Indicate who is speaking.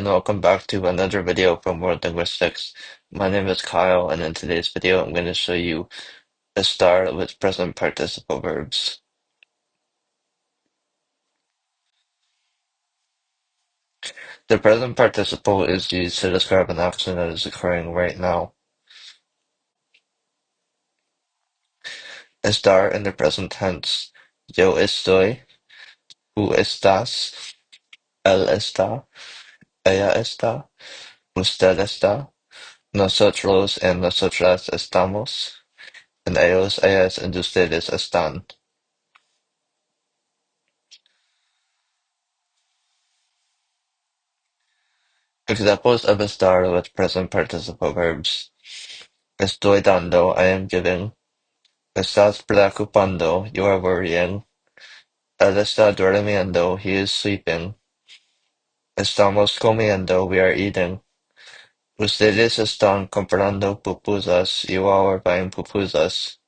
Speaker 1: and welcome back to another video from World Linguistics. My name is Kyle, and in today's video, I'm going to show you Estar with present participle verbs. The present participle is used to describe an action that is occurring right now. Estar in the present tense. Yo estoy, tú estás, él está, ella está, usted está, nosotros y nosotras estamos, and ellos, ellas, and ustedes están. Examples of estar with present participle verbs. Estoy dando, I am giving. Estás preocupando, you are worrying. Él está durmiendo, he is sleeping. Estamos comiendo, we are eating. Ustedes están comprando pupusas, you all are buying pupusas.